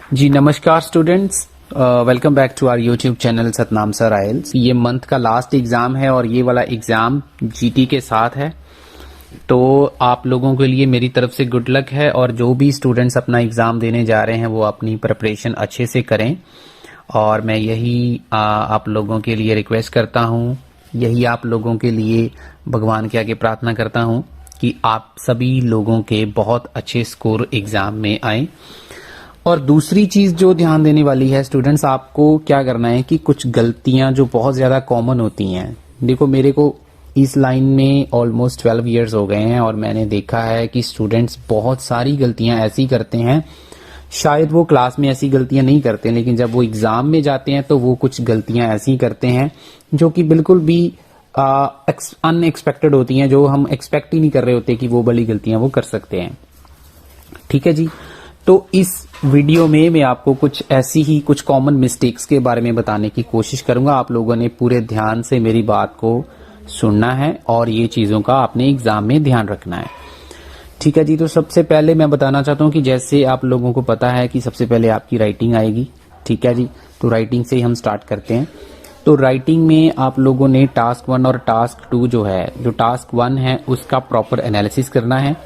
जी नमस्कार students, welcome back to our YouTube channel Satnam sir आइल्स। ये मंथ का लास्ट एग्जाम है और ये वाला एग्जाम जीटी के साथ है, तो आप लोगों के लिए मेरी तरफ से गुड लक है। और जो भी स्टूडेंट्स अपना एग्जाम देने जा रहे हैं वो अपनी प्रिपरेशन अच्छे से करें और मैं यही आप लोगों के लिए रिक्वेस्ट करता हूँ, यही आप लोगों के लिए भगवान के आगे प्रार्थना करता हूँ कि आप सभी लोगों के बहुत अच्छे स्कोर एग्जाम में आए। और दूसरी चीज जो ध्यान देने वाली है स्टूडेंट्स, आपको क्या करना है कि कुछ गलतियां जो बहुत ज्यादा कॉमन होती हैं, देखो मेरे को इस लाइन में ऑलमोस्ट 12 इयर्स हो गए हैं और मैंने देखा है कि स्टूडेंट्स बहुत सारी गलतियां ऐसी करते हैं, शायद वो क्लास में ऐसी गलतियां नहीं करते लेकिन जब वो एग्जाम में जाते हैं तो वो कुछ गलतियां ऐसी करते हैं जो कि बिल्कुल भी अनएक्सपेक्टेड होती हैं, जो हम एक्सपेक्ट ही नहीं कर रहे होते कि वो बड़ी गलतियां वो कर सकते हैं। ठीक है जी, तो इस वीडियो में मैं आपको कुछ ऐसी ही कुछ कॉमन मिस्टेक्स के बारे में बताने की कोशिश करूंगा। आप लोगों ने पूरे ध्यान से मेरी बात को सुनना है और ये चीजों का आपने एग्जाम में ध्यान रखना है। ठीक है जी, तो सबसे पहले मैं बताना चाहता हूं कि जैसे आप लोगों को पता है कि सबसे पहले आपकी राइटिंग आएगी। ठीक है जी, तो राइटिंग से ही हम स्टार्ट करते हैं। तो राइटिंग में आप लोगों ने टास्क 1 और टास्क 2 जो है, जो टास्क 1 है उसका प्रॉपर एनालिसिस करना है।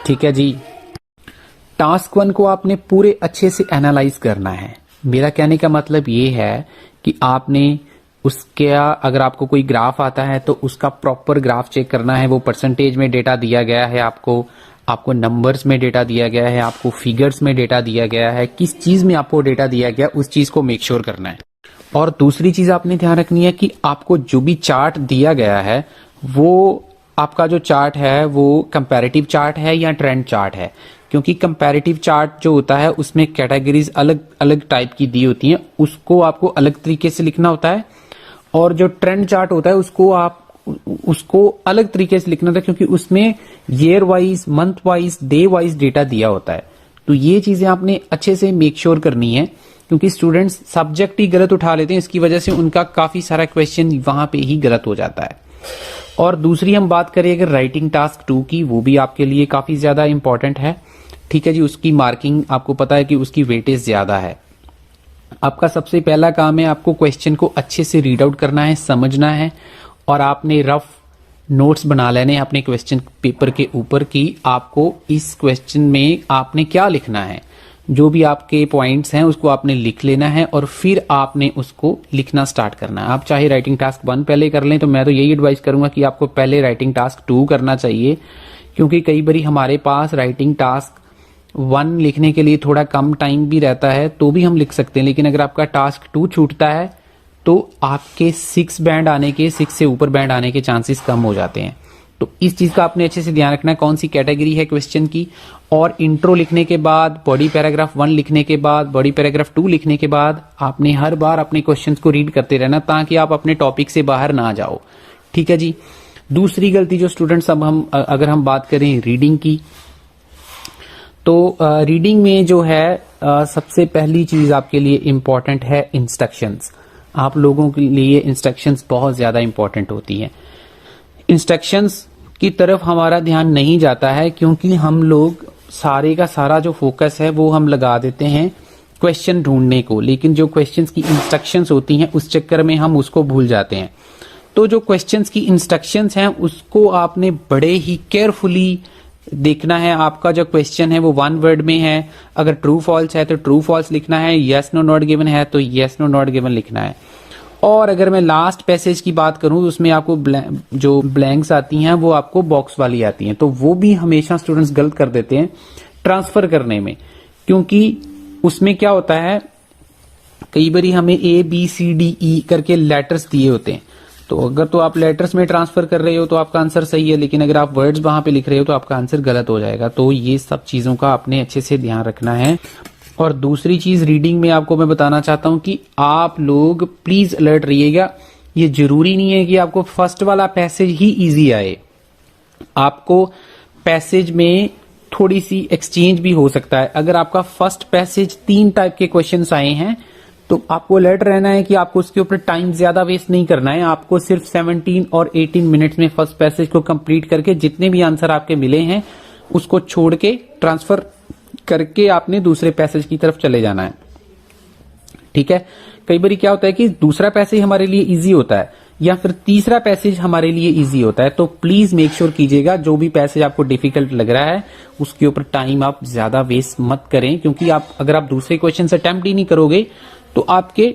ठीक है जी, टास्क 1 को आपने पूरे अच्छे से एनालाइज करना है। मेरा कहने का मतलब ये है कि आपने उसका, अगर आपको कोई ग्राफ आता है तो उसका प्रॉपर ग्राफ चेक करना है। वो परसेंटेज में डेटा दिया गया है, आपको नंबर्स में डेटा दिया गया है, आपको फिगर्स में डेटा दिया गया है, किस चीज में आपको डेटा दिया गया उस चीज को मेक श्योर करना है। और दूसरी चीज आपने ध्यान रखनी है कि आपको जो भी चार्ट दिया गया है वो आपका जो चार्ट है वो कंपैरेटिव चार्ट है या ट्रेंड चार्ट है, क्योंकि कंपैरेटिव चार्ट जो होता है उसमें कैटेगरीज अलग अलग टाइप की दी होती हैं, उसको आपको अलग तरीके से लिखना होता है। और जो ट्रेंड चार्ट होता है उसको अलग तरीके से लिखना होता है, क्योंकि उसमें year wise, month wise, day wise data दिया होता है। तो ये चीजें आपने अच्छे से मेक श्योर करनी है, क्योंकि स्टूडेंट्स सब्जेक्ट ही गलत उठा लेते हैं, इसकी वजह से उनका काफी सारा क्वेश्चन वहां पे ही गलत हो जाता है। और दूसरी हम बात करें अगर राइटिंग टास्क 2 की, वो भी आपके लिए काफी ज्यादा इंपॉर्टेंट है। ठीक है जी, उसकी मार्किंग आपको पता है कि उसकी वेटेज ज्यादा है। आपका सबसे पहला काम है आपको क्वेश्चन को अच्छे से रीड आउट करना है, समझना है और आपने रफ नोट्स बना लेने हैं अपने क्वेश्चन पेपर के ऊपर कि आपको इस क्वेश्चन में आपने क्या लिखना है। जो भी आपके पॉइंट्स हैं उसको आपने लिख लेना है और फिर आपने उसको लिखना स्टार्ट करना है। आप चाहे राइटिंग टास्क 1 पहले कर लें, तो मैं तो यही एडवाइस करूंगा कि आपको पहले राइटिंग टास्क 2 करना चाहिए, क्योंकि कई बार हमारे पास राइटिंग टास्क 1 लिखने के लिए थोड़ा कम टाइम भी रहता है तो भी हम लिख सकते हैं, लेकिन अगर आपका टास्क 2 छूटता है तो आपके 6 बैंड आने के, 6 से ऊपर बैंड आने के चांसेस कम हो जाते हैं। तो इस चीज का आपने अच्छे से ध्यान रखना है, कौन सी कैटेगरी है क्वेश्चन की। और इंट्रो लिखने के बाद, बॉडी पैराग्राफ 1 लिखने के बाद, बॉडी पैराग्राफ 2 लिखने के बाद आपने हर बार अपने क्वेश्चंस को रीड करते रहना, ताकि आप अपने टॉपिक से बाहर ना जाओ। ठीक है जी, दूसरी गलती जो स्टूडेंट्स, अब अगर हम बात करें रीडिंग की, तो रीडिंग में जो है सबसे पहली चीज आपके लिए इंपॉर्टेंट है इंस्ट्रक्शंस। आप लोगों के लिए इंस्ट्रक्शंस बहुत ज्यादा इंपॉर्टेंट होती हैं। इंस्ट्रक्शंस की तरफ हमारा ध्यान नहीं जाता है, क्योंकि हम लोग सारे का सारा जो फोकस है वो हम लगा देते हैं क्वेश्चन ढूंढने को, लेकिन जो क्वेश्चंस की इंस्ट्रक्शंस होती हैं उस चक्कर में हम उसको भूल जाते हैं। तो जो क्वेश्चंस की इंस्ट्रक्शंस हैं उसको आपने बड़े ही केयरफुली देखना है। आपका जो क्वेश्चन है वो 1 वर्ड में है, अगर ट्रू फॉल्स है तो ट्रू फॉल्स लिखना है, यस नो नॉट गिवन है तो यस नो नॉट गिवन लिखना है। और अगर मैं लास्ट पैसेज की बात करूं तो उसमें आपको जो ब्लैंक्स आती हैं वो आपको बॉक्स वाली आती हैं, तो वो भी हमेशा स्टूडेंट्स गलत कर देते हैं ट्रांसफर करने में, क्योंकि उसमें क्या होता है कई बार हमें ABCDE करके लेटर्स दिए होते हैं, तो अगर तो आप लेटर्स में ट्रांसफर कर रहे हो तो आपका आंसर सही है, लेकिन अगर आप वर्ड्स वहां पे लिख रहे हो तो आपका आंसर गलत हो जाएगा। तो ये सब चीजों का आपने अच्छे से ध्यान रखना है। और दूसरी चीज रीडिंग में आपको मैं बताना चाहता हूं कि आप लोग प्लीज अलर्ट रहिएगा। ये जरूरी नहीं है कि आपको फर्स्ट वाला पैसेज ही इजी आए, आपको पैसेज में थोड़ी सी एक्सचेंज भी हो सकता है। अगर आपका फर्स्ट पैसेज 3 टाइप के क्वेश्चंस आए हैं तो आपको अलर्ट रहना है कि आपको उसके ऊपर टाइम ज्यादा वेस्ट नहीं करना है। आपको सिर्फ 17 और 18 मिनट्स में फर्स्ट पैसेज को कंप्लीट करके जितने भी आंसर आपके मिले हैं उसको छोड़ के ट्रांसफर करके आपने दूसरे पैसेज की तरफ चले जाना है। ठीक है। कई बार क्या होता है कि दूसरा पैसेज हमारे लिए इजी होता है या फिर तीसरा पैसेज हमारे लिए इजी होता है, तो प्लीज मेक श्योर कीजिएगा जो भी पैसेज आपको डिफिकल्ट लग रहा है उसके ऊपर टाइम आप ज्यादा वेस्ट मत करें, क्योंकि अगर आप दूसरे क्वेश्चन से अटेम्प्ट ही नहीं करोगे तो आपके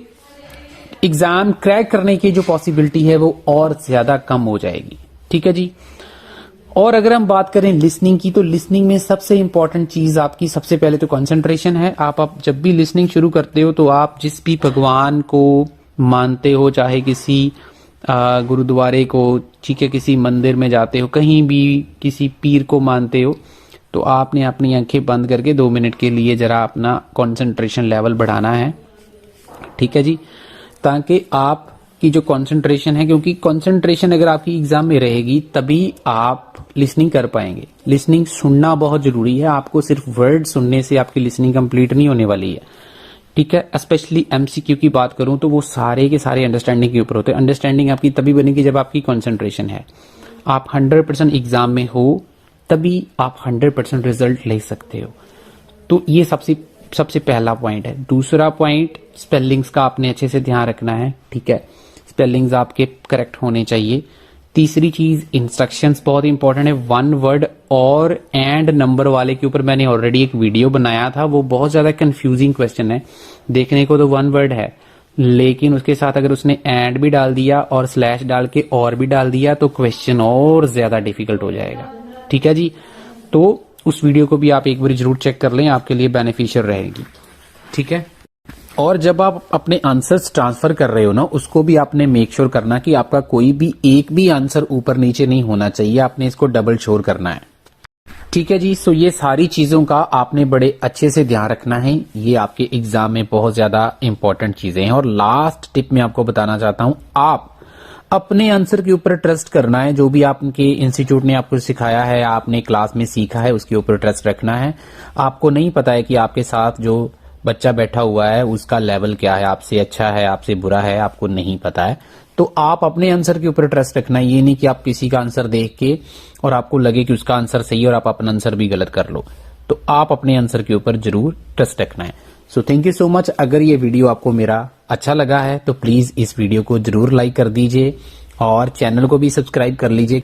एग्जाम क्रैक करने की जो पॉसिबिलिटी है वो और ज्यादा कम हो जाएगी। ठीक है जी। और अगर हम बात करें लिसनिंग की, तो लिसनिंग में सबसे इंपॉर्टेंट चीज आपकी सबसे पहले तो कंसंट्रेशन है। आप जब भी लिसनिंग शुरू करते हो तो आप जिस भी भगवान को मानते हो, चाहे किसी गुरुद्वारे को, ठीक है, किसी मंदिर में जाते हो, कहीं भी किसी पीर को मानते हो, तो आपने अपनी आंखें बंद करके 2 मिनट के लिए जरा अपना कंसंट्रेशन लेवल बढ़ाना है। ठीक है जी, ताकि आपकी जो कंसंट्रेशन है, क्योंकि कंसंट्रेशन अगर आपकी एग्जाम में रहेगी तभी आप लिसनिंग कर पाएंगे। लिसनिंग सुनना बहुत जरूरी है, आपको सिर्फ वर्ड सुनने से आपकी लिसनिंग कंप्लीट नहीं होने वाली है। ठीक है। स्पेशली एमसीक्यू की बात करूं तो वो सारे के सारे अंडरस्टैंडिंग के ऊपर होते हैं। अंडरस्टैंडिंग आपकी तभी बनेगी जब आपकी कंसंट्रेशन है, आप 100% एग्जाम में हो तभी आप 100% रिजल्ट ले सकते हो। तो ये सबसे पहला पॉइंट है। दूसरा पॉइंट, स्पेलिंग्स का आपने अच्छे से ध्यान रखना है। ठीक है, स्पेलिंग्स आपके करेक्ट होने चाहिए। तीसरी चीज, इंस्ट्रक्शंस बहुत इंपॉर्टेंट है। 1 वर्ड और एंड नंबर वाले के ऊपर मैंने ऑलरेडी एक वीडियो बनाया था, वो बहुत ज्यादा कंफ्यूजिंग क्वेश्चन है। देखने को तो 1 वर्ड है, लेकिन उसके साथ अगर उसने एंड भी डाल दिया और स्लैश डाल के और भी डाल दिया तो क्वेश्चन और ज्यादा डिफिकल्ट हो जाएगा। ठीक है जी, तो उस वीडियो को भी आप एक बार जरूर चेक कर लें, आपके लिए बेनिफिशियल रहेगी। ठीक है। और जब आप अपने आंसर्स ट्रांसफर कर रहे हो ना, उसको भी आपने मेक श्योर करना कि आपका कोई भी एक भी आंसर ऊपर नीचे नहीं होना चाहिए, आपने इसको डबल श्योर करना है। ठीक है जी। सो ये सारी चीजों का आपने बड़े अच्छे से ध्यान रखना है, ये आपके एग्जाम में बहुत ज्यादा इंपॉर्टेंट चीजें हैं। और लास्ट टिप मैं आपको बताना चाहता हूं, आप अपने आंसर के ऊपर ट्रस्ट करना है। जो भी आपके इंस्टीट्यूट ने आपको सिखाया है, आपने क्लास में सीखा है, उसके ऊपर ट्रस्ट रखना है। आपको नहीं पता है कि आपके साथ जो बच्चा बैठा हुआ है उसका लेवल क्या है, आपसे अच्छा है, आपसे बुरा है, आपको नहीं पता है। तो आप अपने आंसर के ऊपर ट्रस्ट रखना है। ये नहीं कि आप किसी का आंसर देख के और आपको लगे कि उसका आंसर सही है और आप अपना आंसर भी गलत कर लो। तो आप अपने आंसर के ऊपर जरूर ट्रस्ट रखना है। So thank you so much. अगर ये वीडियो आपको मेरा अच्छा लगा है तो प्लीज इस वीडियो को जरूर लाइक कर दीजिए और चैनल को भी सब्सक्राइब कर लीजिए।